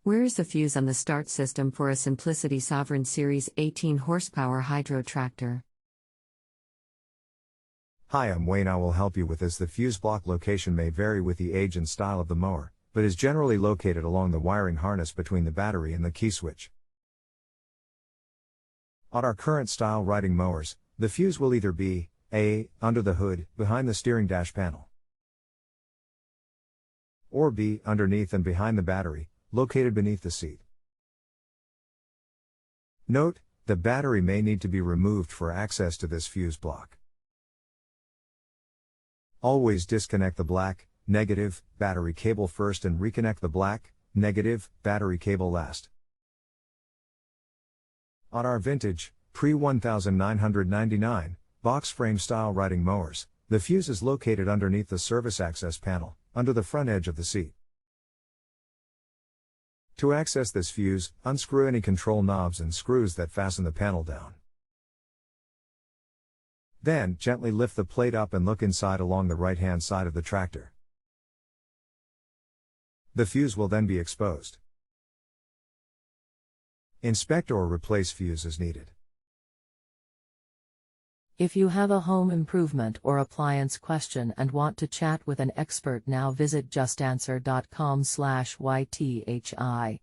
Where is the fuse on the start system for a Simplicity Sovereign Series 18 horsepower hydro tractor? Hi, I'm Wayne. I will help you with this. The fuse block location may vary with the age and style of the mower, but is generally located along the wiring harness between the battery and the key switch. On our current style riding mowers, the fuse will either be A. Under the hood, behind the steering dash panel, or B. Underneath and behind the battery, located beneath the seat. Note, the battery may need to be removed for access to this fuse block. Always disconnect the black, negative, battery cable first and reconnect the black, negative, battery cable last. On our vintage, pre-1999, box frame style riding mowers, the fuse is located underneath the service access panel, under the front edge of the seat. To access this fuse, unscrew any control knobs and screws that fasten the panel down. Then, gently lift the plate up and look inside along the right-hand side of the tractor. The fuse will then be exposed. Inspect or replace fuse as needed. If you have a home improvement or appliance question and want to chat with an expert, now visit JustAnswer.com/YTHI.